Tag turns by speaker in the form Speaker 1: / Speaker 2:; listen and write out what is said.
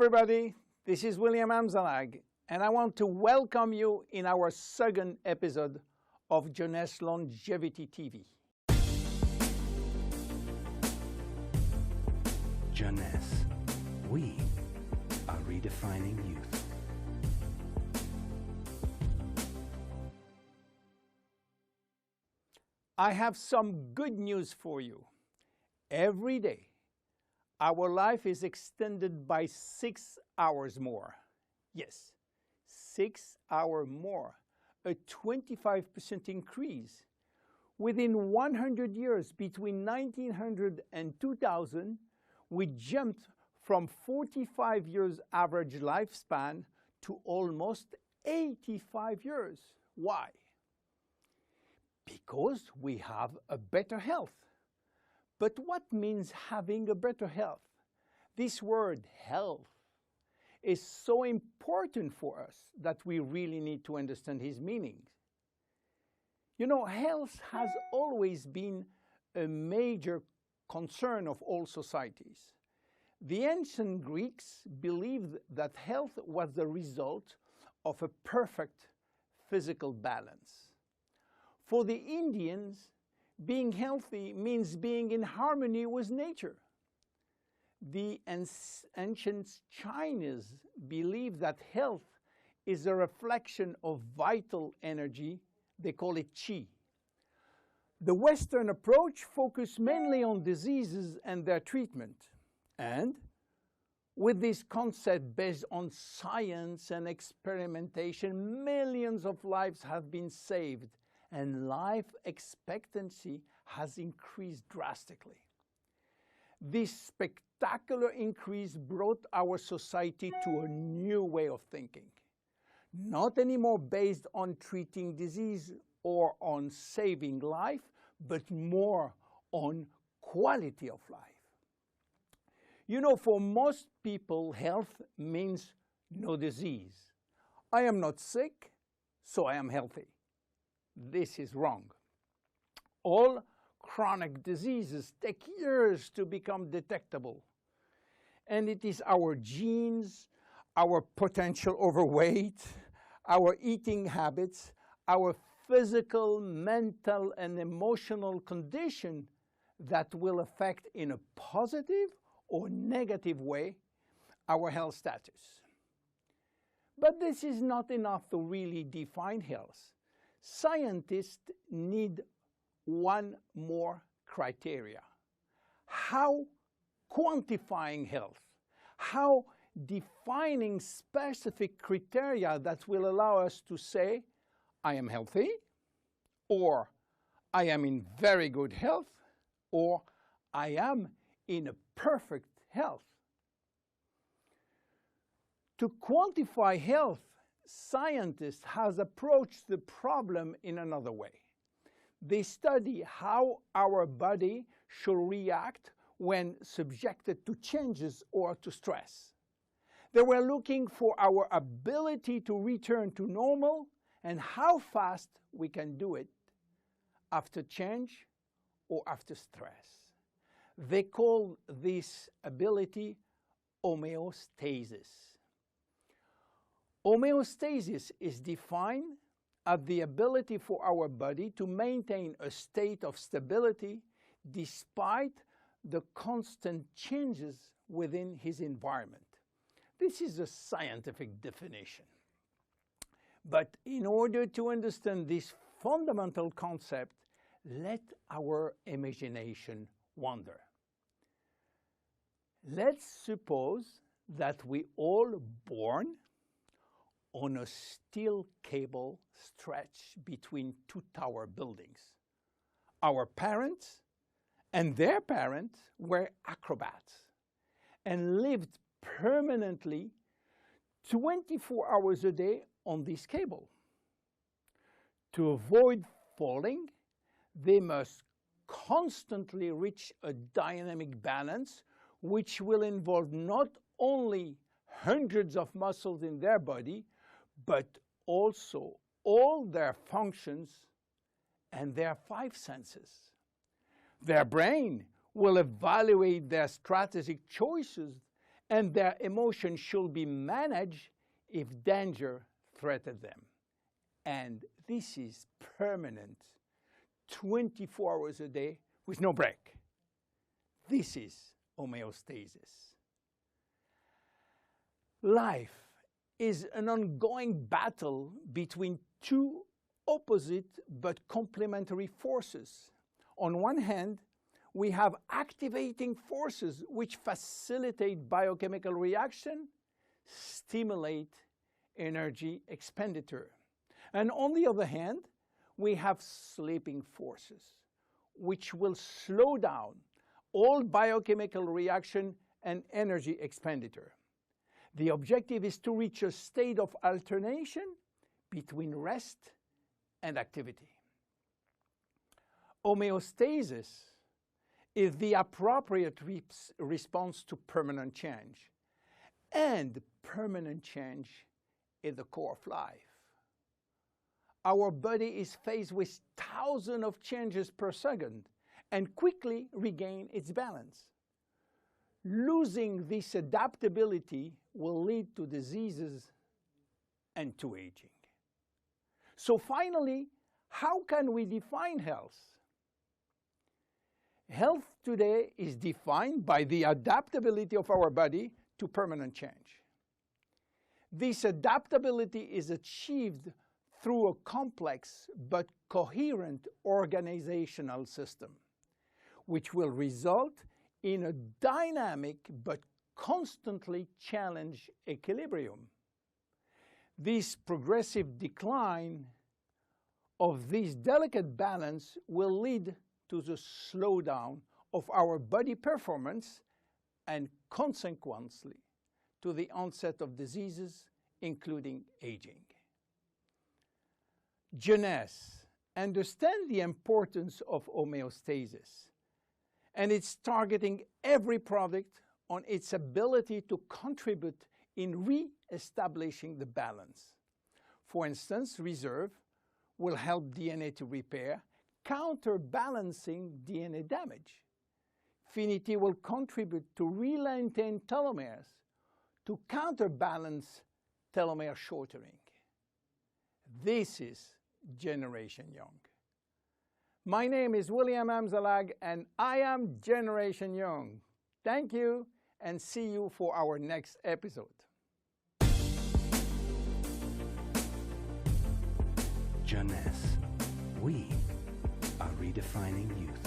Speaker 1: Everybody, this is William Amzalag, and I want to welcome you in our second episode of Jeunesse Longevity TV.
Speaker 2: Jeunesse, we are redefining youth.
Speaker 1: I have some good news for you. Every day, our life is extended by 6 hours more. Yes, 6 hours more, a 25% increase. Within 100 years, between 1900 and 2000, we jumped from 45 years average lifespan to almost 85 years. Why? Because we have a better health. But what means having a better health? This word health is so important for us that we really need to understand his meaning. You know, health has always been a major concern of all societies. The ancient Greeks believed that health was the result of a perfect physical balance. For the Indians, being healthy means being in harmony with nature. The ancient Chinese believed that health is a reflection of vital energy. They call it qi. The Western approach focused mainly on diseases and their treatment. And with this concept based on science and experimentation, millions of lives have been saved and life expectancy has increased drastically. This spectacular increase brought our society to a new way of thinking, not anymore based on treating disease or on saving life, but more on quality of life. You know, for most people, health means no disease. I am not sick, so I am healthy. This is wrong. All chronic diseases take years to become detectable. And it is our genes, our potential overweight, our eating habits, our physical, mental, and emotional condition that will affect in a positive or negative way our health status. But this is not enough to really define health. Scientists need one more criteria. How quantifying health, how defining specific criteria that will allow us to say, I am healthy, or I am in very good health, or I am in a perfect health. To quantify health, scientists have approached the problem in another way. They study how our body should react when subjected to changes or to stress. They were looking for our ability to return to normal and how fast we can do it after change or after stress. They call this ability homeostasis. Homeostasis is defined as the ability for our body to maintain a state of stability despite the constant changes within his environment. This is a scientific definition. But in order to understand this fundamental concept, let our imagination wander. Let's suppose that we all born on a steel cable stretched between two tower buildings. Our parents and their parents were acrobats and lived permanently 24 hours a day on this cable. To avoid falling, they must constantly reach a dynamic balance, which will involve not only hundreds of muscles in their body, but also all their functions and their 5 senses. Their brain will evaluate their strategic choices and their emotions should be managed if danger threatens them. And this is permanent, 24 hours a day with no break. This is homeostasis. Life is an ongoing battle between two opposite but complementary forces. On one hand, we have activating forces which facilitate biochemical reaction, stimulate energy expenditure. And on the other hand, we have sleeping forces which will slow down all biochemical reaction and energy expenditure. The objective is to reach a state of alternation between rest and activity. Homeostasis is the appropriate response to permanent change. And permanent change is the core of life. Our body is faced with thousands of changes per second and quickly regain its balance. Losing this adaptability will lead to diseases and to aging. So finally, how can we define health? Health today is defined by the adaptability of our body to permanent change. This adaptability is achieved through a complex but coherent organizational system, which will result in a dynamic but constantly challenged equilibrium. This progressive decline of this delicate balance will lead to the slowdown of our body performance and consequently to the onset of diseases, including aging. Jeunesse understands the importance of homeostasis, and it's targeting every product on its ability to contribute in re-establishing the balance. For instance, Reserve will help DNA to repair, counterbalancing DNA damage. Finity will contribute to re-lengthen telomeres to counterbalance telomere shortening. This is Generation Young. My name is William Amzalag, and I am Generation Young. Thank you, and see you for our next episode.
Speaker 2: Jeunesse. We are redefining youth.